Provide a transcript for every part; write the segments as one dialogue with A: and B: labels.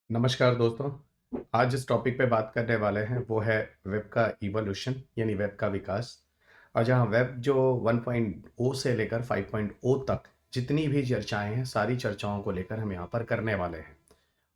A: नमस्कार दोस्तों। आज जिस टॉपिक पे बात करने वाले हैं वो है वेब का इवोल्यूशन यानी वेब का विकास। और जहाँ वेब जो 1.0 से लेकर 5.0 तक जितनी भी चर्चाएं हैं सारी चर्चाओं को लेकर हम यहाँ पर करने वाले हैं।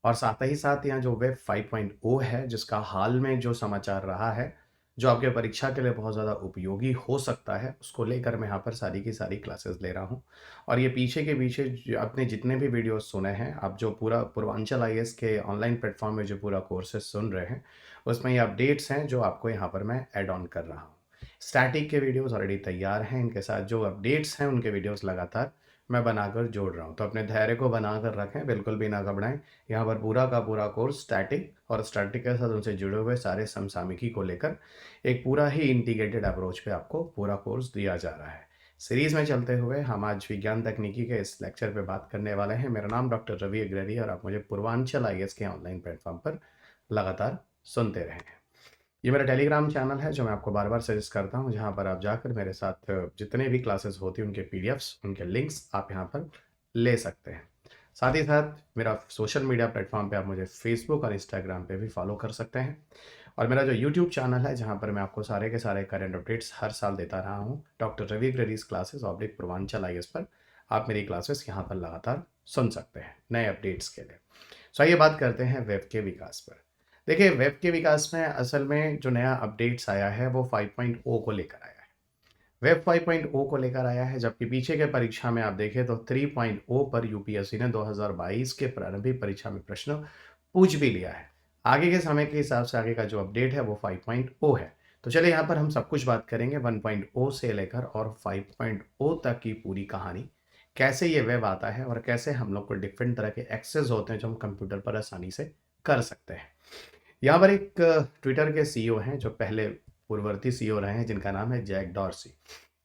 A: और साथ ही साथ यहाँ जो वेब 5.0 है जिसका हाल में जो समाचार रहा है, जो आपके परीक्षा के लिए बहुत ज़्यादा उपयोगी हो सकता है, उसको लेकर मैं यहाँ पर सारी की सारी क्लासेस ले रहा हूँ। और ये पीछे के पीछे आपने जितने भी वीडियोस सुने हैं, आप जो पूरा पूर्वांचल आईएएस के ऑनलाइन प्लेटफॉर्म में जो पूरा कोर्सेज सुन रहे हैं, उसमें ये अपडेट्स हैं जो आपको यहाँ पर मैं ऐड ऑन कर रहा हूँ। स्टैटिक के वीडियोस ऑलरेडी तैयार हैं, इनके साथ जो अपडेट्स हैं उनके वीडियोस लगातार मैं बनाकर जोड़ रहा हूँ। तो अपने धैर्य को बनाकर रखें, बिल्कुल भी ना घबराएं। यहाँ पर पूरा का पूरा कोर्स स्टैटिक और स्टैटिक के साथ उनसे जुड़े हुए सारे समसामयिकी को लेकर एक पूरा ही इंटीग्रेटेड अप्रोच पे आपको पूरा कोर्स दिया जा रहा है। सीरीज में चलते हुए हम आज विज्ञान तकनीकी के इस लेक्चर पे बात करने वाले हैं। मेरा नाम डॉक्टर रवि अग्रवाल और आप मुझे पूर्वांचल आईएएस के ऑनलाइन प्लेटफॉर्म पर लगातार सुनते रहें। ये मेरा टेलीग्राम चैनल है जो मैं आपको बार बार सजेस्ट करता हूँ, जहाँ पर आप जाकर मेरे साथ जितने भी क्लासेस होती हैं उनके पीडीएफ्स, उनके लिंक्स आप यहाँ पर ले सकते हैं। साथ ही साथ मेरा सोशल मीडिया प्लेटफॉर्म पे आप मुझे फेसबुक और इंस्टाग्राम पे भी फॉलो कर सकते हैं। और मेरा जो यूट्यूब चैनल है जहाँ पर मैं आपको सारे के सारे करंट अपडेट्स हर साल देता रहा हूँ, डॉक्टर रवि ग्रेडीज क्लासेस ऑब्लिक पूर्वांचल आईएएस पर आप मेरी क्लासेस यहाँ पर लगातार सुन सकते हैं नए अपडेट्स के लिए। सो आइए बात करते हैं वेब के विकास पर। देखिए, वेब के विकास में असल में जो नया अपडेट्स आया है वो 5.0 को लेकर आया है। वेब 5.0 को लेकर आया है, जबकि पीछे के परीक्षा में आप देखें तो 3.0 पर यूपीएससी ने 2022 के प्रारंभिक परीक्षा में प्रश्न पूछ भी लिया है। आगे के समय के हिसाब से आगे का जो अपडेट है वो 5.0 है। तो चलिए यहाँ पर हम सब कुछ बात करेंगे 1.0 से लेकर और 5.0 तक की पूरी कहानी, कैसे ये वेब आता है और कैसे हम लोग को डिफरेंट तरह के एक्सेस होते हैं जो हम कंप्यूटर पर आसानी से कर सकते हैं। यहाँ पर एक ट्विटर के सीईओ हैं जो पहले पूर्ववर्ती सीईओ रहे हैं, जिनका नाम है जैक डॉर्सी।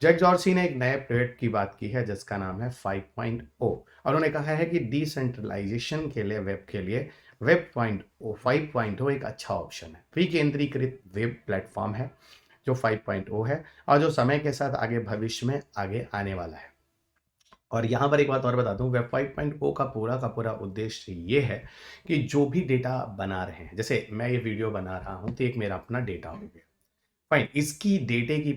A: जैक डॉर्सी ने एक नए प्रोजेक्ट की बात की है जिसका नाम है 5.0 और उन्होंने कहा है कि डिसेंट्रलाइजेशन के लिए वेब के लिए वेब 5.0 एक अच्छा ऑप्शन है। विकेंद्रीकृत वेब प्लेटफॉर्म है जो 5.0 है और जो समय के साथ आगे भविष्य में आगे आने वाला है। और यहाँ पर एक बात और बता दूँ, वेब 5.0 का पूरा उद्देश्य ये है कि जो भी डेटा आप बना रहे हैं, जैसे मैं ये वीडियो बना रहा हूँ तो एक मेरा अपना डेटा हो गया। फाइन, इसकी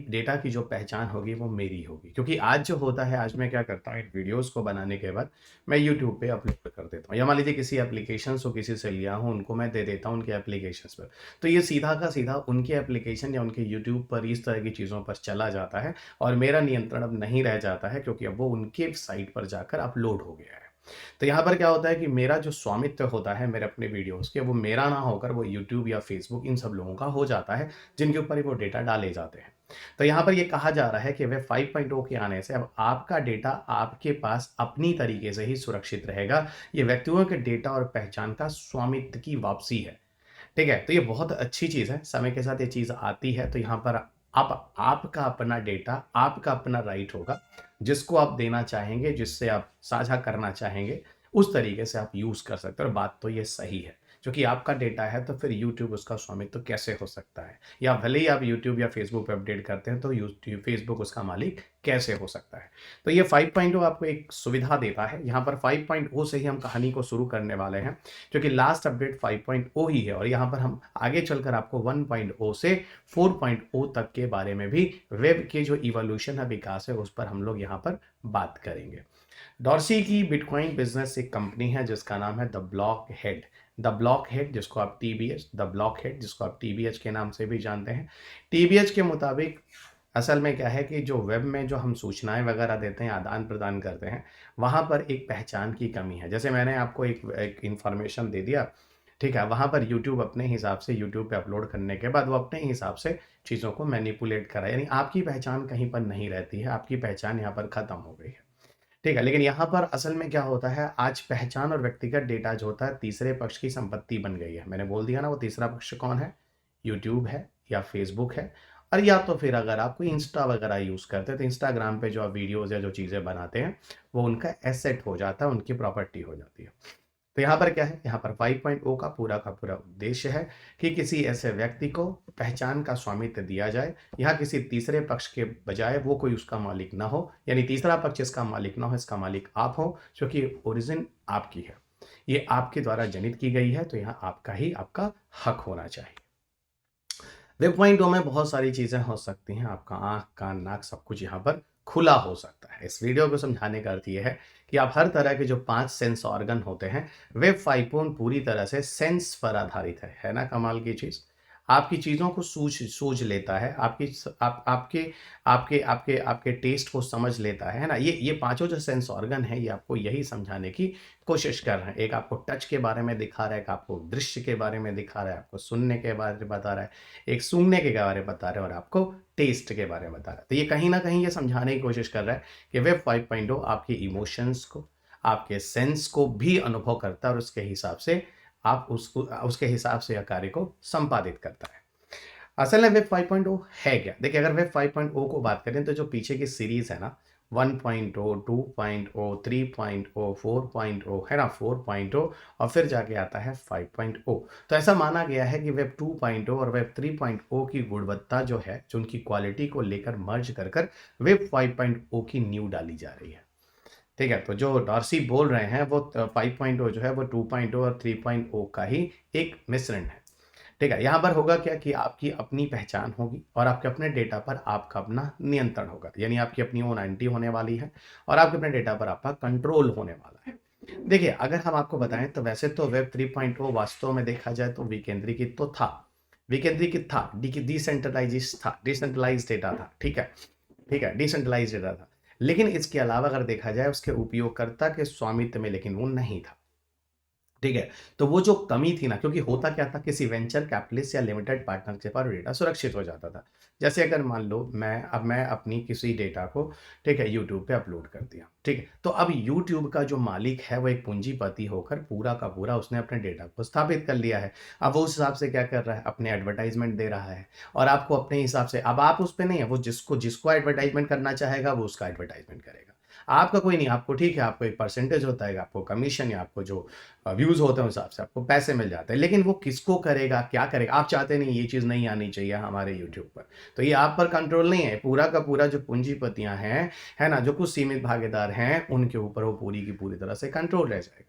A: डेटा की जो पहचान होगी वो मेरी होगी, क्योंकि आज जो होता है, आज मैं क्या करता हूँ, इन वीडियोस को बनाने के बाद मैं यूट्यूब पे अपलोड कर देता हूँ, या मान लीजिए किसी एप्लीकेशन को किसी से लिया हूँ, उनको मैं दे देता हूँ उनके एप्लीकेशंस पर। तो ये सीधा का सीधा उनके एप्लीकेशन या उनके यूट्यूब पर इस तरह की चीज़ों पर चला जाता है और मेरा नियंत्रण अब नहीं रह जाता है, क्योंकि अब वो उनके साइट पर जाकर अपलोड हो गया है। तो यहाँ पर क्या होता है कि मेरा जो स्वामित्व होता है मेरे अपने वीडियोस के, वो मेरा ना होकर वो यूट्यूब या फेसबुक इन सब लोगों का हो जाता है, जिनके ऊपर ही वो डेटा डाले जाते हैं। तो यहाँ पर ये कहा जा रहा है कि वेब 5.0 के आने से अब आपका डेटा आपके पास अपनी तरीके से ही सुरक्षित रहेगा। ये व्यक्तियों के डेटा और पहचान का स्वामित्व की वापसी है। ठीक है? तो ये बहुत अच्छी चीज़ है। समय के साथ ये चीज़ आती है, तो यहाँ पर आप आपका अपना डेटा, आपका अपना राइट होगा, जिसको आप देना चाहेंगे, जिससे आप साझा करना चाहेंगे, उस तरीके से आप यूज़ कर सकते हो। और बात तो ये सही है, क्योंकि आपका डेटा है तो फिर यूट्यूब उसका स्वामित्व तो कैसे हो सकता है? या भले ही आप यूट्यूब या फेसबुक पे अपडेट करते हैं तो यूट्यूब फेसबुक उसका मालिक कैसे हो सकता है? तो ये 5.0 आपको एक सुविधा देता है। यहाँ पर 5.0 से ही हम कहानी को शुरू करने वाले हैं, क्योंकि लास्ट अपडेट 5.0 ही है और यहाँ पर हम आगे चलकर आपको 1.0 से 4.0 तक के बारे में भी, वेब के जो इवोल्यूशन है, विकास है, उस पर हम लोग यहाँ पर बात करेंगे। डॉर्सी की बिटकॉइन बिजनेस एक कंपनी है जिसका नाम है the block head. The block head, जिसको आप टीबीएच, द ब्लॉक हेड जिसको आप टीबीएच के नाम से भी जानते हैं। टीबीएच के मुताबिक असल में क्या है कि जो वेब में जो हम सूचनाएं वगैरह देते हैं, आदान प्रदान करते हैं, वहाँ पर एक पहचान की कमी है। जैसे मैंने आपको एक इन्फॉर्मेशन दे दिया, ठीक है, वहाँ पर यूट्यूब अपने हिसाब से यूट्यूब पे अपलोड करने के बाद वो अपने हिसाब से चीज़ों को मैनिपुलेट करा, यानी आपकी पहचान कहीं पर नहीं रहती है, आपकी पहचान यहाँ पर ख़त्म हो गई है। ठीक है, लेकिन यहाँ पर असल में क्या होता है, आज पहचान और व्यक्तिगत डेटा जो होता है तीसरे पक्ष की संपत्ति बन गई है। मैंने बोल दिया ना, वो तीसरा पक्ष कौन है? यूट्यूब है या फेसबुक है, और या तो फिर अगर आप कोई इंस्टा वगैरह यूज़ करते हैं तो इंस्टाग्राम पे जो आप वीडियोज़ या जो चीज़ें बनाते हैं, वो उनका एसेट हो जाता है, उनकी प्रॉपर्टी हो जाती है। तो यहाँ पर क्या है, यहाँ पर 5.0 का पूरा उद्देश्य है कि किसी ऐसे व्यक्ति को पहचान का स्वामित्व दिया जाए, यहाँ किसी तीसरे पक्ष के बजाय वो कोई उसका मालिक ना हो, यानी तीसरा पक्ष इसका मालिक ना हो, इसका मालिक आप हो, क्योंकि ओरिजिन आपकी है। ये आपके द्वारा जनित की गई है, तो यहाँ आपका ही आपका हक होना चाहिए। वेब पॉइंट में बहुत सारी चीज़ें हो सकती हैं, आपका आँख, कान, नाक सब कुछ यहाँ पर खुला हो सकता है। इस वीडियो को समझाने का अर्थ ये है कि आप हर तरह के जो 5 सेंस ऑर्गन होते हैं, वेब 5 पूरी तरह से सेंस पर आधारित है ना कमाल की चीज़? आपकी चीज़ों को सूझ लेता है, आपकी स आप आपके आपके आपके आपके टेस्ट को समझ लेता है ना? ये पाँचों जो सेंस ऑर्गन हैं, ये आपको यही समझाने की कोशिश कर रहे हैं। एक आपको टच के बारे में दिखा रहा है, एक आपको दृश्य के बारे में दिखा रहा है, आपको सुनने के बारे में बता रहा है, एक सूंघने के बारे में बता रहे हैं और आपको टेस्ट के बारे में बता रहा है। तो ये कहीं न कहीं ये समझाने की कोशिश कर रहा है कि वेब 5.0 आपके इमोशंस को, आपके सेंस को भी अनुभव करता है और उसके हिसाब से आप उसके हिसाब से यह कार्य को संपादित करता है। असल में वेब 5.0 है क्या? देखिए, अगर वेब 5.0 को बात करें तो जो पीछे की सीरीज़ है ना 1.0, 2.0, 3.0, 4.0 है ना 4.0 और फिर जाके आता है 5.0। तो ऐसा माना गया है कि वेब 2.0 और वेब 3.0 की गुणवत्ता जो है, जो उनकी क्वालिटी को लेकर मर्ज कर वेब 5.0 की नींव डाली जा रही है। ठीक है? तो जो डॉर्सी बोल रहे हैं वो 5.0 जो है वो 2.0 और 3.0 का ही एक मिश्रण है। ठीक है, यहाँ पर होगा क्या कि आपकी अपनी पहचान होगी और आपके अपने डेटा पर आपका अपना नियंत्रण होगा, यानी आपकी अपनी ओन आइडेंटिटी होने वाली है और आपके अपने डेटा पर आपका कंट्रोल होने वाला है। देखिए, अगर हम आपको बताएं तो वैसे तो वेब 3.0 वास्तव में देखा जाए तो विकेंद्रीकृत तो था, विकेंद्रीकृत था, डिसेंट्रलाइज था, डिसेंट्रलाइज डेटा था। ठीक है, डिसेंट्रलाइज डेटा था, लेकिन इसके अलावा अगर देखा जाए उसके उपयोगकर्ता के स्वामित्व में लेकिन वो नहीं था। ठीक है, तो वो जो कमी थी ना, क्योंकि होता क्या था, किसी वेंचर कैपिटलिस्ट या लिमिटेड पार्टनर के पास डेटा सुरक्षित हो जाता था। जैसे अगर मान लो मैं अपनी किसी डेटा को, ठीक है, यूट्यूब पे अपलोड कर दिया, ठीक है, तो अब यूट्यूब का जो मालिक है वो एक पूंजीपति होकर पूरा का पूरा उसने अपने डेटा को स्थापित कर लिया है। अब वो उस हिसाब से क्या कर रहा है, अपने एडवर्टाइजमेंट दे रहा है और आपको अपने हिसाब से, अब आप उस पर नहीं है, वो जिसको जिसको एडवर्टाइजमेंट करना चाहेगा वो उसका एडवर्टाइजमेंट करेगा। आपका कोई नहीं, आपको ठीक है, आपको एक परसेंटेज होता है, आपको कमीशन या आपको जो व्यूज होते हैं उस हिसाब से आपको पैसे मिल जाते हैं, लेकिन वो किसको करेगा, क्या करेगा, आप चाहते नहीं ये चीज़ नहीं आनी चाहिए हमारे यूट्यूब पर, तो ये आप पर कंट्रोल नहीं है, पूरा का पूरा जो पूंजीपतियां हैं, है ना, जो कुछ सीमित भागीदार हैं, उनके ऊपर वो पूरी की पूरी तरह से कंट्रोल रह जाएगा।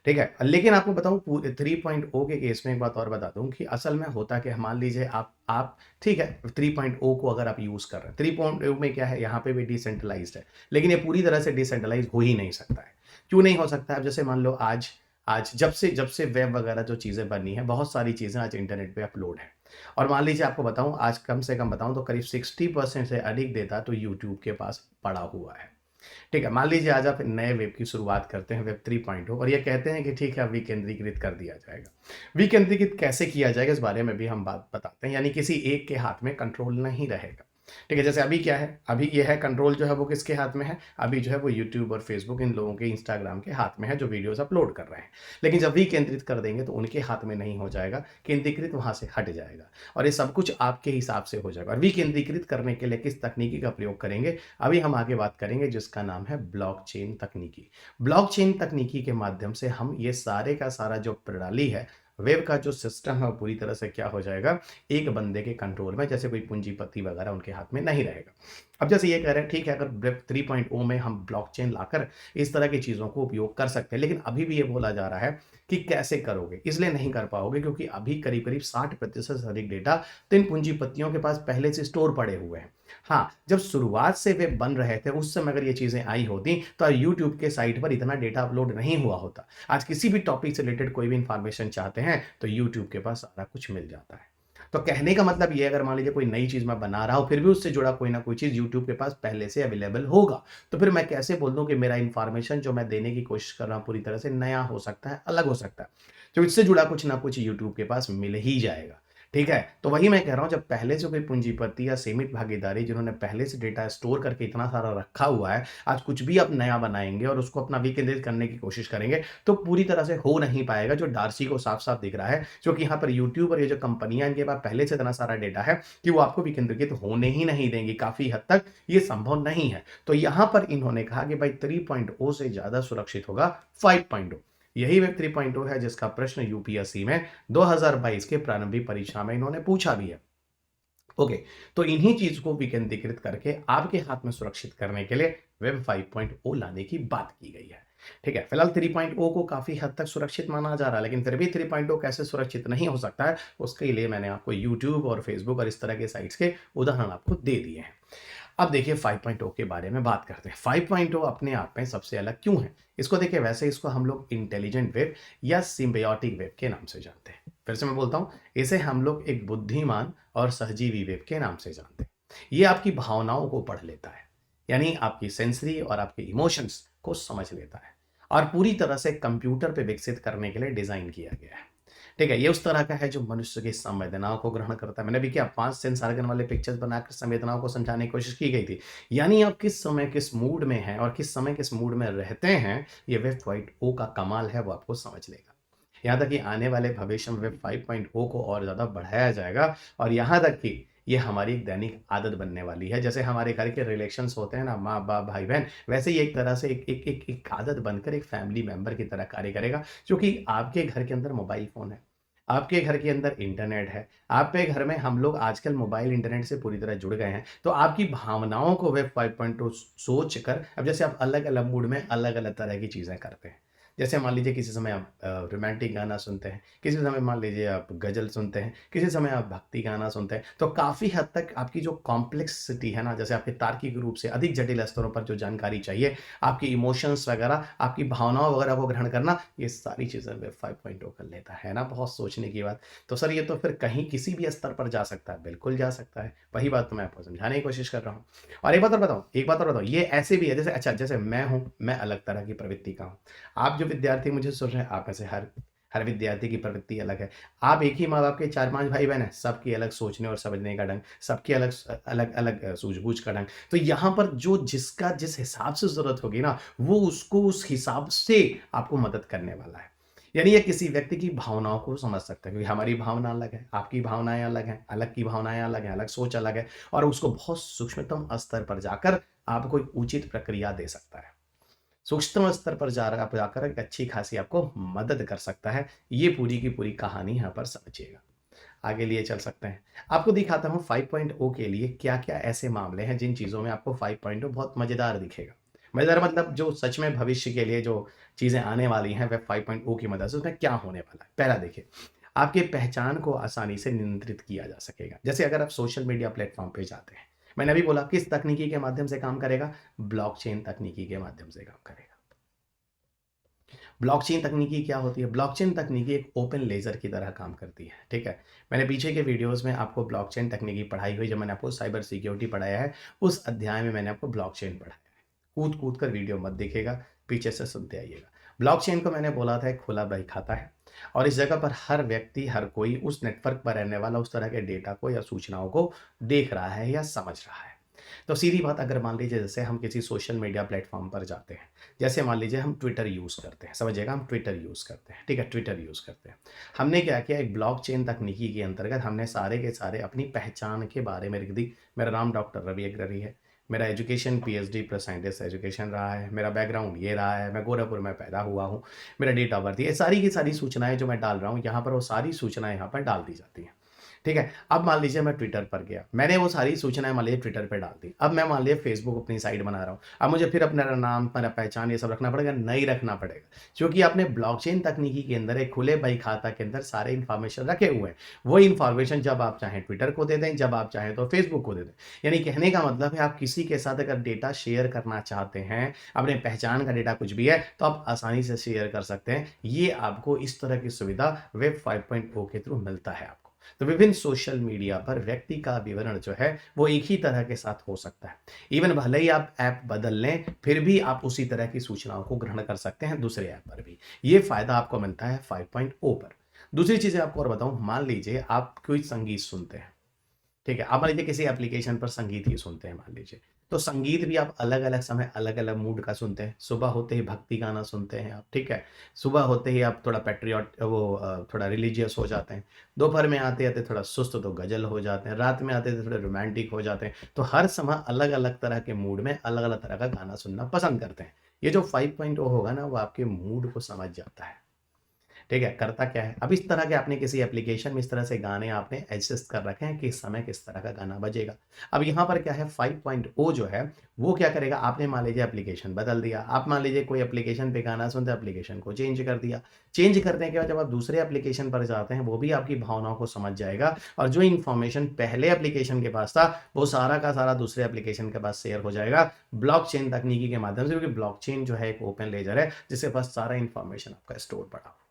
A: ठीक है, लेकिन आपको बताऊं 3.0 के केस में एक बात और बता दूं कि असल में होता क्या है, मान लीजिए आप ठीक है 3.0 को अगर आप यूज कर रहे हैं, 3.0 में क्या है, यहाँ पे भी डिसेंट्रलाइज्ड है, लेकिन ये पूरी तरह से डिसेंट्रलाइज हो ही नहीं सकता है। क्यों नहीं हो सकता है? अब जैसे मान लो आज आज जब से वेब वगैरह जो चीज़ें बनी है, बहुत सारी चीज़ें आज इंटरनेट पे अपलोड है और मान लीजिए आपको बताऊं, आज कम से कम बताऊं तो करीब 60% से अधिक डेटा तो यूट्यूब के पास पड़ा हुआ है। ठीक है, मान लीजिए आज आप नए वेब की शुरुआत करते हैं, वेब 3.0, और ये कहते हैं कि ठीक है विकेंद्रीकृत कर दिया जाएगा। विकेंद्रीकृत कैसे किया जाएगा इस बारे में भी हम बात बताते हैं, यानी किसी एक के हाथ में कंट्रोल नहीं रहेगा। ठीक है, जैसे अभी क्या है, अभी ये है कंट्रोल जो है वो किसके हाथ में है, अभी जो है वो यूट्यूब और फेसबुक इन लोगों के, इंस्टाग्राम के हाथ में है जो वीडियोस अपलोड कर रहे हैं। लेकिन जब विकेंद्रित कर देंगे तो उनके हाथ में नहीं हो जाएगा, केंद्रीकृत वहां से हट जाएगा और ये सब कुछ आपके हिसाब से हो जाएगा। और विकेंद्रीकृत करने के लिए किस तकनीकी का प्रयोग करेंगे, अभी हम आगे बात करेंगे, जिसका नाम है ब्लॉकचेन तकनीकी। ब्लॉकचेन तकनीकी के माध्यम से हम ये सारे का सारा जो प्रणाली है, वेब का जो सिस्टम है वो पूरी तरह से क्या हो जाएगा, एक बंदे के कंट्रोल में, जैसे कोई पूंजीपति वगैरह उनके हाथ में नहीं रहेगा। अब जैसे ये कह रहे हैं ठीक है, अगर वेब 3.0 में हम ब्लॉकचेन लाकर इस तरह की चीज़ों को उपयोग कर सकते हैं, लेकिन अभी भी ये बोला जा रहा है कि कैसे करोगे, इसलिए नहीं कर पाओगे क्योंकि अभी करीब करीब 60% से अधिक डेटा तो इन पूंजीपतियों के पास पहले से स्टोर पड़े हुए हैं। हाँ, जब शुरुआत से वे बन रहे थे उस समय अगर ये चीज़ें आई होती तो यूट्यूब के साइट पर इतना डेटा अपलोड नहीं हुआ होता। आज किसी भी टॉपिक से रिलेटेड कोई भी इंफॉर्मेशन चाहते हैं तो यूट्यूब के पास सारा कुछ मिल जाता है। तो कहने का मतलब ये, अगर मान लीजिए कोई नई चीज़ मैं बना रहा हूँ फिर भी उससे जुड़ा कोई ना कोई चीज़ यूट्यूब के पास पहले से अवेलेबल होगा, तो फिर मैं कैसे बोल दूँ कि मेरा इंफॉर्मेशन जो मैं देने की कोशिश कर रहा हूँ पूरी तरह से नया हो सकता है, अलग हो सकता है। तो इससे जुड़ा कुछ ना कुछ यूट्यूब के पास मिल ही जाएगा। ठीक है, तो वही मैं कह रहा हूँ, जब पहले से कोई पूंजीपति या सीमित भागीदारी जिन्होंने पहले से डेटा स्टोर करके इतना सारा रखा हुआ है, आज कुछ भी आप नया बनाएंगे और उसको अपना विकेंद्रित करने की कोशिश करेंगे तो पूरी तरह से हो नहीं पाएगा, जो डार्सी को साफ साफ दिख रहा है, क्योंकि यहाँ पर यूट्यूब और ये जो कंपनियां, इनके पास पहले से इतना सारा डेटा है कि वो आपको विकेंद्रीकृत होने ही नहीं देंगी, काफी हद तक ये संभव नहीं है। तो यहाँ पर इन्होंने कहा कि भाई 3.0 से ज्यादा सुरक्षित होगा 5.0। यही वेब 3.0 है जिसका प्रश्न यूपीएससी में 2022 के प्रारंभिक परीक्षा में इन्होंने पूछा भी है। ओके, तो इन्हीं चीज को विकेंद्रीकृत करके आपके हाथ में सुरक्षित करने के लिए वेब 5.0 लाने की बात की गई है। ठीक है, फिलहाल 3.0 को काफ़ी हद तक सुरक्षित माना जा रहा है, लेकिन फिर भी 3.0 कैसे सुरक्षित नहीं हो सकता है, उसके लिए मैंने आपको यूट्यूब और फेसबुक और इस तरह के साइट्स के उदाहरण आपको दे दिए हैं। अब देखिए 5.0 के बारे में बात करते हैं। 5.0 अपने आप में सबसे अलग क्यों है? इसको देखिए, वैसे इसको हम लोग इंटेलिजेंट वेब या सिम्बायोटिक वेब के नाम से जानते हैं। फिर से मैं बोलता हूँ, इसे हम लोग एक बुद्धिमान और सहजीवी वेब के नाम से जानते हैं। ये आपकी भावनाओं को पढ़ लेता है, यानी आपकी सेंसरी और आपके इमोशंस को समझ लेता है और पूरी तरह से कंप्यूटर पे विकसित करने के लिए डिज़ाइन किया गया है। ठीक है, ये उस तरह का है जो मनुष्य की संवेदनाओं को ग्रहण करता है। मैंने भी क्या 5 सेंस आर्गन वाले पिक्चर्स बनाकर संवेदनाओं को समझाने की कोशिश की गई थी। यानी आप किस समय किस मूड में हैं और किस समय किस मूड में रहते हैं, ये वेब 5.0 का कमाल है, वो आपको समझ लेगा। यहाँ तक कि आने वाले भविष्य में वेब 5.0 को और ज़्यादा बढ़ाया जाएगा और यहाँ तक कि ये हमारी एक दैनिक आदत बनने वाली है। जैसे हमारे घर के रिलेशंस होते हैं ना, माँ-बाप, भाई-बहन, वैसे ही एक तरह से एक आदत बनकर एक फैमिली मेंबर की तरह कार्य करेगा, क्योंकि आपके घर के अंदर मोबाइल फ़ोन है। आपके घर के अंदर इंटरनेट है। आपके घर में हम लोग आजकल मोबाइल इंटरनेट से पूरी तरह जुड़ गए हैं। तो आपकी भावनाओं को वेब 5.0 सोच कर, अब जैसे आप अलग-अलग मूड में अलग-अलग तरह की चीज़ें करते हैं। जैसे मान लीजिए किसी समय आप रोमांटिक गाना सुनते हैं, किसी समय मान लीजिए आप गज़ल सुनते हैं, किसी समय आप भक्ति गाना सुनते हैं। तो काफ़ी हद तक आपकी जो कॉम्प्लेक्सिटी है ना, जैसे आपके तार्किक रूप से अधिक जटिल स्तरों पर जो जानकारी चाहिए, आपकी इमोशंस वगैरह, आपकी भावनाओं वगैरह को ग्रहण करना, ये सारी चीज़ें वेब 5.0 कर लेता है ना। बहुत सोचने की बात। तो सर ये तो फिर कहीं किसी भी स्तर पर जा सकता है, बिल्कुल जा सकता है। वही बात तो मैं आपको समझाने की कोशिश कर रहा हूँ। और एक बात और बताऊँ, ये ऐसे भी है जैसे, अच्छा जैसे मैं हूँ, मैं अलग तरह की प्रवृत्ति का हूँ। आप जो विद्यार्थी मुझे सुन रहे हैं, आप में से हर हर विद्यार्थी की प्रवृत्ति अलग है। आप एक ही माँ-बाप के 4-5 भाई-बहन हैं, सबकी अलग सोचने और समझने का ढंग, सबकी अलग-अलग सूझबूझ का ढंग। तो यहाँ पर जो जिसका जिस हिसाब से ज़रूरत होगी ना, वो उसको उस हिसाब से आपको मदद करने वाला है। यानी ये किसी व्यक्ति की भावनाओं को समझ सकता है, क्योंकि हमारी भावना अलग है, आपकी भावनाएँ अलग हैं, अलग की भावनाएँ अलग हैं, अलग सोच अलग है और उसको बहुत सूक्ष्मतम स्तर पर जाकर आपको एक उचित प्रक्रिया दे सकता है। सूक्ष्म स्तर पर जाकर एक अच्छी खासी आपको मदद कर सकता है। ये पूरी की पूरी कहानी यहाँ पर समझिएगा। आगे लिए चल सकते हैं। आपको दिखाता हूँ 5.0 के लिए क्या-क्या ऐसे मामले हैं जिन चीज़ों में आपको 5.0 बहुत मज़ेदार दिखेगा। मज़ेदार मतलब जो सच में भविष्य के लिए जो चीज़ें आने वाली हैं वेब 5.0 की मदद से, उसमें क्या होने वाला है। पहला देखिए, आपकी पहचान को आसानी से नियंत्रित किया जा सकेगा। जैसे अगर आप सोशल मीडिया प्लेटफ़ॉर्म पे जाते हैं, मैंने अभी बोला किस तकनीकी के माध्यम से काम करेगा? ब्लॉकचेन तकनीकी के माध्यम से काम करेगा। ब्लॉकचेन तकनीकी क्या होती है? ब्लॉकचेन तकनीकी एक ओपन लेज़र की तरह काम करती है, ठीक है? मैंने पीछे के वीडियोज़ में आपको ब्लॉकचेन तकनीकी पढ़ाई हुई, जब मैंने आपको साइबर सिक्योरिटी पढ़ाया है, उस अध्याय में मैंने आपको ब्लॉकचेन पढ़ाया है। कूद-कूद कर वीडियो मत देखिएगा, पीछे से सुनते आइएगा। ब्लॉकचेन को मैंने बोला था एक खुला बही खाता है और इस जगह पर हर व्यक्ति, हर कोई उस नेटवर्क पर रहने वाला उस तरह के डेटा को या सूचनाओं को देख रहा है या समझ रहा है। तो सीधी बात, अगर मान लीजिए जैसे हम किसी सोशल मीडिया प्लेटफ़ॉर्म पर जाते हैं, जैसे मान लीजिए हम ट्विटर यूज़ करते हैं, समझिएगा हम ट्विटर यूज़ करते हैं, ठीक है? ट्विटर यूज़ करते हैं। हमने क्या किया, एक ब्लॉकचेन तकनीकी के अंतर्गत हमने सारे के सारे अपनी पहचान के बारे में लिख दी। मेरा नाम डॉक्टर रवि अग्रवी है। मेरा education PhD plus scientist education रहा है। मेरा बैकग्राउंड ये रहा है। मैं गोरखपुर में पैदा हुआ हूँ। मेरा डेट ऑफ बर्थ, ये सारी की सारी सूचनाएँ जो मैं डाल रहा हूँ यहाँ पर, वो सारी सूचनाएँ यहाँ पर डाल दी जाती हैं। ठीक है? अब मान लीजिए मैं ट्विटर पर गया, मैंने वो सारी सूचनाएँ मान लीजिए ट्विटर पे डाल दी। अब मैं मान लीजिए फेसबुक अपनी साइट बना रहा हूँ। अब मुझे फिर अपना नाम, मेरा पहचान ये सब रखना पड़ेगा? नहीं रखना पड़ेगा, क्योंकि आपने ब्लॉकचेन तकनीकी के अंदर एक खुले बही खाता के अंदर सारे इन्फॉर्मेशन रखे हुए हैं। वो इन्फॉर्मेशन जब आप चाहें ट्विटर को दे दें, जब आप चाहें तो फेसबुक को दे दें। यानी कहने का मतलब है, आप किसी के साथ अगर डेटा शेयर करना चाहते हैं, अपने पहचान का डेटा कुछ भी है, तो आप आसानी से शेयर कर सकते हैं। ये आपको इस तरह की सुविधा वेब 5.0 के थ्रू मिलता है आपको। तो विभिन्न सोशल मीडिया पर व्यक्ति का विवरण जो है वो एक ही तरह के साथ हो सकता है। इवन भले ही आप ऐप बदल लें, फिर भी आप उसी तरह की सूचनाओं को ग्रहण कर सकते हैं दूसरे ऐप पर भी। ये फ़ायदा आपको मिलता है 5.0 पर। दूसरी चीज़ें आपको और बताऊँ, मान लीजिए आप कोई संगीत सुनते हैं। ठीक है, आप मान लीजिए किसी एप्लीकेशन पर संगीत ही सुनते हैं मान लीजिए, तो संगीत भी आप अलग-अलग समय, अलग-अलग मूड का सुनते हैं। सुबह होते ही भक्ति गाना सुनते हैं आप, ठीक है? सुबह होते ही आप थोड़ा थोड़ा रिलीजियस हो जाते हैं। दोपहर में आते-आते थोड़ा सुस्त तो गज़ल हो जाते हैं, रात में आते-आते थोड़े रोमांटिक हो जाते हैं। तो हर समय अलग-अलग तरह के मूड में अलग-अलग तरह का गाना सुनना पसंद करते हैं। ये जो 5.0 होगा ना, वो आपके मूड को समझ जाता है। ठीक है? करता क्या है? अब इस तरह के आपने किसी एप्लीकेशन में इस तरह से गाने आपने एडजस्ट कर रखे हैं कि इस समय किस तरह का गाना बजेगा। अब यहाँ पर क्या है 5.0 जो है, वो क्या करेगा आपने मान लीजिए एप्लीकेशन बदल दिया। आप मान लीजिए कोई एप्लीकेशन पे गाना सुनते एप्लीकेशन को चेंज कर दिया। चेंज करने के बाद जब आप दूसरे एप्लीकेशन पर जाते हैं, वो भी आपकी भावनाओं को समझ जाएगा और जो इन्फॉर्मेशन पहले एप्लीकेशन के पास था, वो सारा का सारा दूसरे एप्लीकेशन के पास शेयर हो जाएगा ब्लॉकचेन तकनीकी के माध्यम से, क्योंकि ब्लॉकचेन जो है एक ओपन लेजर है जिसके पास सारा इन्फॉर्मेशन आपका स्टोर पड़ा हुआ है।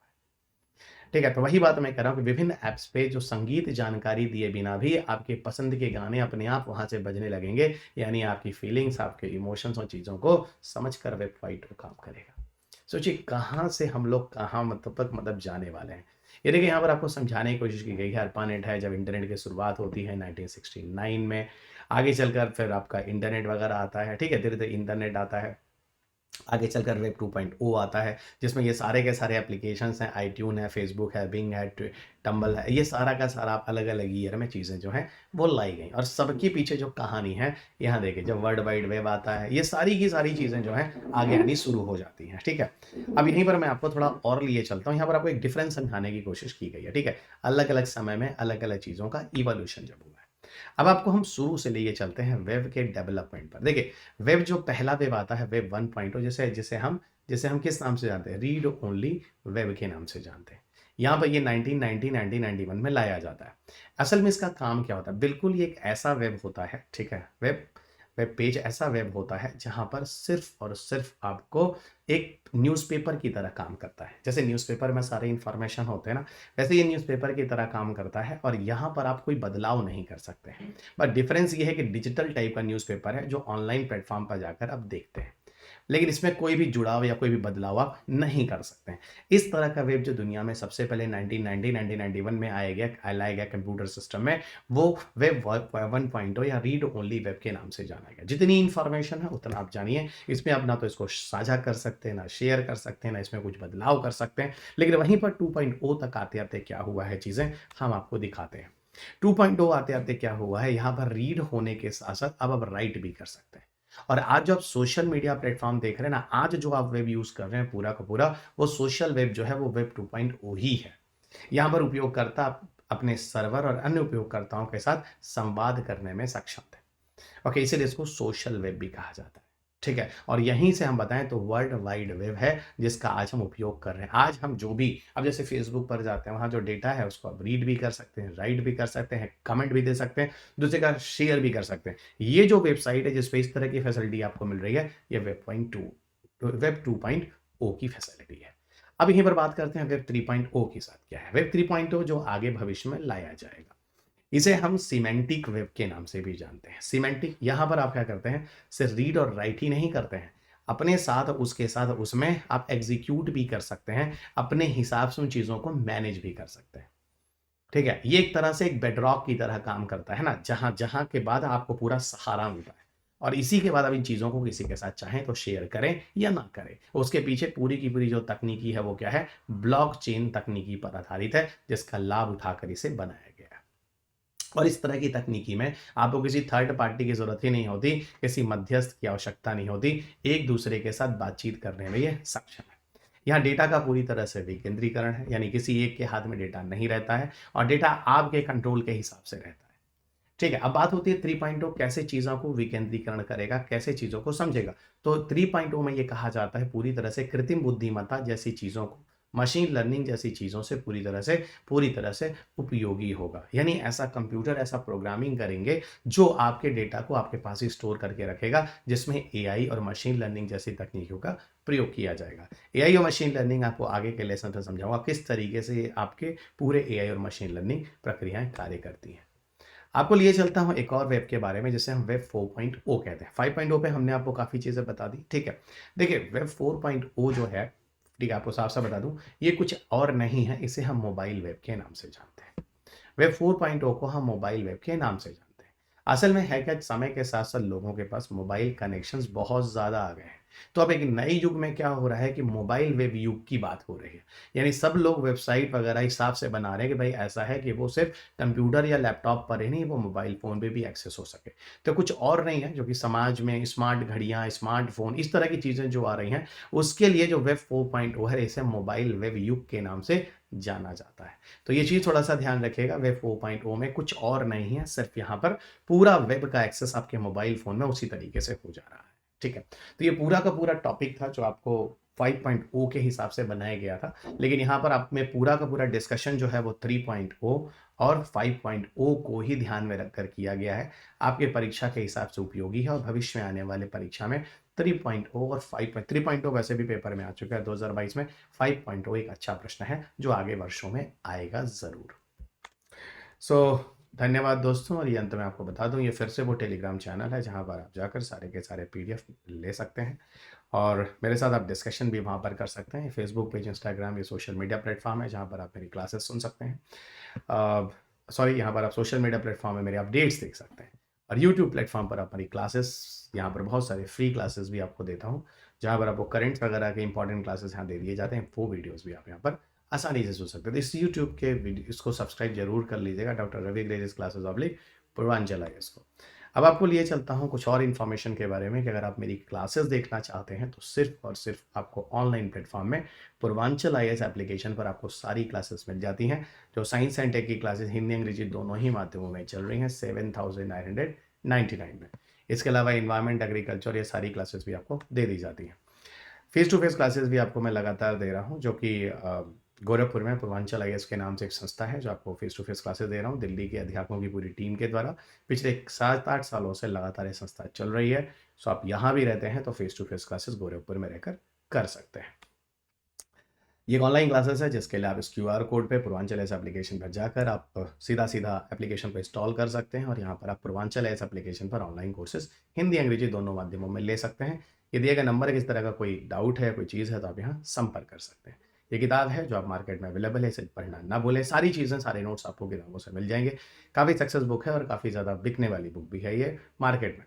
A: ठीक है, तो वही बात मैं कह रहा हूँ कि विभिन्न ऐप्स पे जो संगीत जानकारी दिए बिना भी आपके पसंद के गाने अपने आप वहाँ से बजने लगेंगे, यानी आपकी फीलिंग्स, आपके इमोशंस और चीज़ों को समझकर वेबसाइट वो काम करेगा। सोचिए कहाँ से हम लोग कहाँ मतलब जाने वाले हैं। ये देखिए यहाँ पर आपको समझाने की कोशिश की गई है। ARPANET है, जब इंटरनेट की शुरुआत होती है 1969 में, आगे चलकर फिर आपका इंटरनेट वगैरह आता है, ठीक है? धीरे-धीरे इंटरनेट आता है। आगे चलकर वेब 2.0 आता है, जिसमें ये सारे के सारे एप्लीकेशंस हैं, iTunes है, फेसबुक है, बिंग है, टम्बल है, ये सारा का सारा अलग-अलग ईयर में चीज़ें जो हैं वो लाई गई और सबके पीछे जो कहानी है, यहाँ देखिए जब वर्ल्ड वाइड वेब आता है, ये सारी की सारी चीज़ें जो हैं आगे आनी शुरू हो जाती हैं, ठीक है? अब यहीं पर मैं आपको थोड़ा और लिए चलता हूँ, यहाँ पर आपको एक डिफरेंस समझाने की कोशिश की गई है, ठीक है? अलग-अलग समय में अलग-अलग चीज़ों का इवोल्यूशन जब हुआ है। अब आपको हम शुरू से लिए चलते हैं वेब के डेवलपमेंट पर। देखिए, वेब जो पहला वेब आता है वेब 1.0 जिसे हम किस नाम से जानते हैं? रीड ओनली वेब के नाम से जानते हैं। यहाँ पर ये 1991 में लाया जाता है। असल में इसका काम क्या होता है? बिल्कुल ये एक ऐसा वेब होता है, ठीक है? वेब वेब पेज ऐसा वेब होता है जहाँ पर सिर्फ़ और सिर्फ़ आपको एक न्यूज़पेपर की तरह काम करता है। जैसे न्यूज़पेपर में सारे इन्फॉर्मेशन होते हैं ना, वैसे ये न्यूज़पेपर की तरह काम करता है और यहाँ पर आप कोई बदलाव नहीं कर सकते हैं। बट डिफ़रेंस ये है कि डिजिटल टाइप का न्यूज़पेपर है जो ऑनलाइन प्लेटफ़ॉर्म पर जाकर आप देखते हैं। लेकिन इसमें कोई भी जुड़ाव या कोई भी बदलाव आप नहीं कर सकते हैं। इस तरह का वेब जो दुनिया में सबसे पहले 1991 में लाया गया कंप्यूटर सिस्टम में, वो वेब 1.0 या रीड ओनली वेब के नाम से जाना गया। जितनी इन्फॉर्मेशन है उतना आप जानिए, इसमें आप ना तो इसको साझा कर सकते हैं, ना शेयर कर सकते हैं, ना इसमें कुछ बदलाव कर सकते हैं। लेकिन वहीं पर 2.0 तक आते-आते क्या हुआ है चीज़ें, हम आपको दिखाते हैं। 2.0 आते-आते क्या हुआ है, यहाँ पर रीड होने के साथ-साथ अब आप राइट भी कर सकते हैं। और आज जो आप सोशल मीडिया प्लेटफ़ॉर्म देख रहे हैं ना, आज जो आप वेब यूज़ कर रहे हैं पूरा का पूरा, वो सोशल वेब जो है वो वेब 2.0 ही है। यहाँ पर उपयोगकर्ता अपने सर्वर और अन्य उपयोगकर्ताओं के साथ संवाद करने में सक्षम थे। ओके, इसीलिए इसको सोशल वेब भी कहा जाता है। ठीक है? और यहीं से हम बताएँ तो वर्ल्ड वाइड वेब है जिसका आज हम उपयोग कर रहे हैं। आज हम जो भी अब जैसे फ़ेसबुक पर जाते हैं, वहाँ जो डेटा है उसको आप रीड भी कर सकते हैं, राइट भी कर सकते हैं, कमेंट भी दे सकते हैं, दूसरे का शेयर भी कर सकते हैं। ये जो वेबसाइट है जिस पे इस तरह की फैसिलिटी आपको मिल रही है, ये वेब 2.0 की फैसिलिटी है। अब यहीं पर बात करते हैं वेब 3.0 के साथ क्या है? वेब 3.0 जो आगे भविष्य में लाया जाएगा। इसे हम सिमेंटिक वेब के नाम से भी जानते हैं। सिमेंटिक यहाँ पर आप क्या करते हैं, सिर्फ रीड और राइट ही नहीं करते हैं, अपने साथ उसके साथ उसमें आप एग्जीक्यूट भी कर सकते हैं, अपने हिसाब से उन चीज़ों को मैनेज भी कर सकते हैं। ठीक है? ये एक तरह से एक बेडरॉक की तरह काम करता है ना, जहाँ के बाद आपको पूरा सहारा मिलता है और इसी के बाद आप इन चीज़ों को किसी के साथ चाहें तो शेयर करें या ना करें। उसके पीछे पूरी की पूरी जो तकनीकी है वो क्या है, ब्लॉकचेन तकनीकी पर आधारित है, जिसका लाभ उठाकर इसे बनाया गया है। और इस तरह की तकनीकी में आपको किसी थर्ड पार्टी की ज़रूरत ही नहीं होती, किसी मध्यस्थ की आवश्यकता नहीं होती, एक दूसरे के साथ बातचीत करने में ये सक्षम है। यहाँ डेटा का पूरी तरह से विकेंद्रीकरण है, यानी किसी एक के हाथ में डेटा नहीं रहता है और डेटा आपके कंट्रोल के हिसाब से रहता है। ठीक है, अब बात होती है 3.0 कैसे चीज़ों को विकेंद्रीकरण करेगा, कैसे चीज़ों को समझेगा। तो 3.0 में ये कहा जाता है पूरी तरह से कृत्रिम बुद्धिमत्ता जैसी चीज़ों को, मशीन लर्निंग जैसी चीज़ों से पूरी तरह से उपयोगी होगा। यानी ऐसा कंप्यूटर, ऐसा प्रोग्रामिंग करेंगे जो आपके डेटा को आपके पास ही स्टोर करके रखेगा, जिसमें एआई और मशीन लर्निंग जैसी तकनीकों का प्रयोग किया जाएगा। एआई और मशीन लर्निंग आपको आगे के लेसन में समझाऊँगा किस तरीके से आपके पूरे एआई और मशीन लर्निंग प्रक्रियाएँ कार्य करती हैं। आपको लिए चलता हूँ एक और वेब के बारे में जिसे हम वेब 4.0 कहते हैं। 5.0 पे हमने आपको काफ़ी चीज़ें बता दी, ठीक है। देखिए वेब 4.0 जो है, ठीक है, आपको साफ-साफ बता दूँ, ये कुछ और नहीं है, इसे हम मोबाइल वेब के नाम से जानते हैं। वेब 4.0 को हम मोबाइल वेब के नाम से जानते हैं। असल में है क्या, समय के साथ-साथ लोगों के पास मोबाइल कनेक्शंस बहुत ज़्यादा आ गए हैं। तो अब एक नए युग में क्या हो रहा है कि मोबाइल वेब युग की बात हो रही है। यानी सब लोग वेबसाइट वगैरह हिसाब से बना रहे हैं कि भाई ऐसा है कि वो सिर्फ कंप्यूटर या लैपटॉप पर ही नहीं, वो मोबाइल फ़ोन पे भी एक्सेस हो सके। तो कुछ और नहीं है जो कि समाज में स्मार्ट घड़ियाँ, स्मार्टफ़ोन इस तरह की चीज़ें जो आ रही हैं, उसके लिए जो वेब 4.0 है इसे मोबाइल वेब युग के नाम से जाना जाता है। तो ये चीज़ थोड़ा-सा ध्यान रखिएगा, वेब 4.0 में कुछ और नहीं है, सिर्फ़ यहाँ पर पूरा वेब का एक्सेस आपके मोबाइल फ़ोन में उसी तरीके से हो जा रहा है, ठीक है? तो ये पूरा का पूरा टॉपिक था जो आपको 5.0 के हिसाब से बनाया गया था, लेकिन यहाँ पर आप में पूरा का पूरा डिस्कशन जो है वो 3.0 और 5.0 को ही ध्यान में रखकर किया गया है। आपके परीक्षा के हिसाब से उपयोगी है और भविष्य में आने वाले परीक्षा में 3.0 और 3.0 वैसे भी पेपर में आ चुका है 2022 में। 5.0 एक अच्छा प्रश्न है जो आगे वर्षों में आएगा ज़रूर। धन्यवाद दोस्तों, और ये अंत में आपको बता दूं, ये फिर से वो टेलीग्राम चैनल है जहां पर आप जाकर सारे के सारे पीडीएफ ले सकते हैं और मेरे साथ आप डिस्कशन भी वहां पर कर सकते हैं। फेसबुक पेज, इंस्टाग्राम, ये सोशल मीडिया प्लेटफॉर्म है जहां पर आप मेरी क्लासेस सुन सकते हैं। सॉरी, यहाँ पर आप सोशल मीडिया प्लेटफॉर्म में मेरे अपडेट्स देख सकते हैं, और यूट्यूब प्लेटफॉर्म पर आप मेरी क्लासेस, यहाँ पर बहुत सारे फ्री क्लासेस भी आपको देता हूँ जहाँ पर आपको करंट वगैरह के इंपॉर्टेंट क्लासेस यहाँ दे दिए जाते हैं। वो वीडियोस भी आप यहाँ पर आसानी से सुन सकते हैं। तो इस यूट्यूब के वीडियो इसको सब्सक्राइब जरूर कर लीजिएगा, डॉक्टर रवि ग्रेजेस क्लासेस ऑब्लिक पूर्वांचल IAS को। अब आपको लिए चलता हूँ कुछ और इन्फॉर्मेशन के बारे में कि अगर आप मेरी क्लासेस देखना चाहते हैं तो सिर्फ और सिर्फ आपको ऑनलाइन प्लेटफॉर्म में पूर्वांचल IAS एप्लीकेशन पर आपको सारी क्लासेस मिल जाती हैं। जो साइंस एंड टेक की क्लासेस हिंदी अंग्रेजी दोनों ही माध्यमों में चल रही हैं 7,999 में। इसके अलावा इन्वायरमेंट, एग्रीकल्चर, ये सारी क्लासेस भी आपको दे दी जाती हैं। फेस टू फेस क्लासेस भी आपको मैं लगातार दे रहा हूँ, जो कि गोरखपुर में पूर्वांचल IAS के नाम से एक संस्था है जो आपको फेस टू फेस क्लासेस दे रहा हूँ दिल्ली के अध्यापकों की पूरी टीम के द्वारा। पिछले 7-8 सालों से लगातार ये संस्था चल रही है। सो आप यहाँ भी रहते हैं तो face to face classes Gorakhpur में रहकर कर सकते हैं। ये ऑनलाइन क्लासेस है जिसके लिए आप इस QR कोड पे पूर्वांचल IAS एप्लीकेशन पर जाकर आप सीधा सीधा एप्लीकेशन को इंस्टॉल कर सकते हैं और यहाँ पर आप पूर्वांचल IAS एप्लीकेशन पर ऑनलाइन कोर्सेज हिंदी अंग्रेजी दोनों माध्यमों में ले सकते हैं। ये दिए गए नंबर है, किस तरह का कोई डाउट है, कोई चीज़ है तो आप यहाँ संपर्क कर सकते हैं। ये किताब है जो आप मार्केट में अवेलेबल है, इसे पढ़ना ना भूलें। सारी चीज़ें, सारे नोट्स आपको किताबों से मिल जाएंगे। काफ़ी सक्सेस बुक है और काफ़ी ज़्यादा बिकने वाली बुक भी है ये मार्केट में।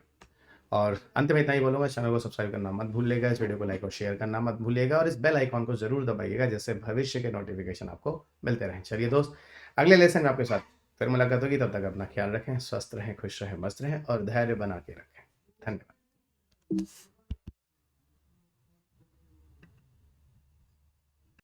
A: और अंत में इतना ही बोलूँगा, चैनल को सब्सक्राइब करना मत भूलिएगा, इस वीडियो को लाइक और शेयर करना मत भूलिएगा और इस बेल आइकॉन को जरूर दबाइएगा जिससे भविष्य के नोटिफिकेशन आपको मिलते रहें। चलिए दोस्त, अगले लेसन में आपके साथ फिर मुलाकात होगी। तब तक अपना ख्याल रखें, स्वस्थ रहें, खुश रहें, मस्त रहें और धैर्य बना के रखें। धन्यवाद।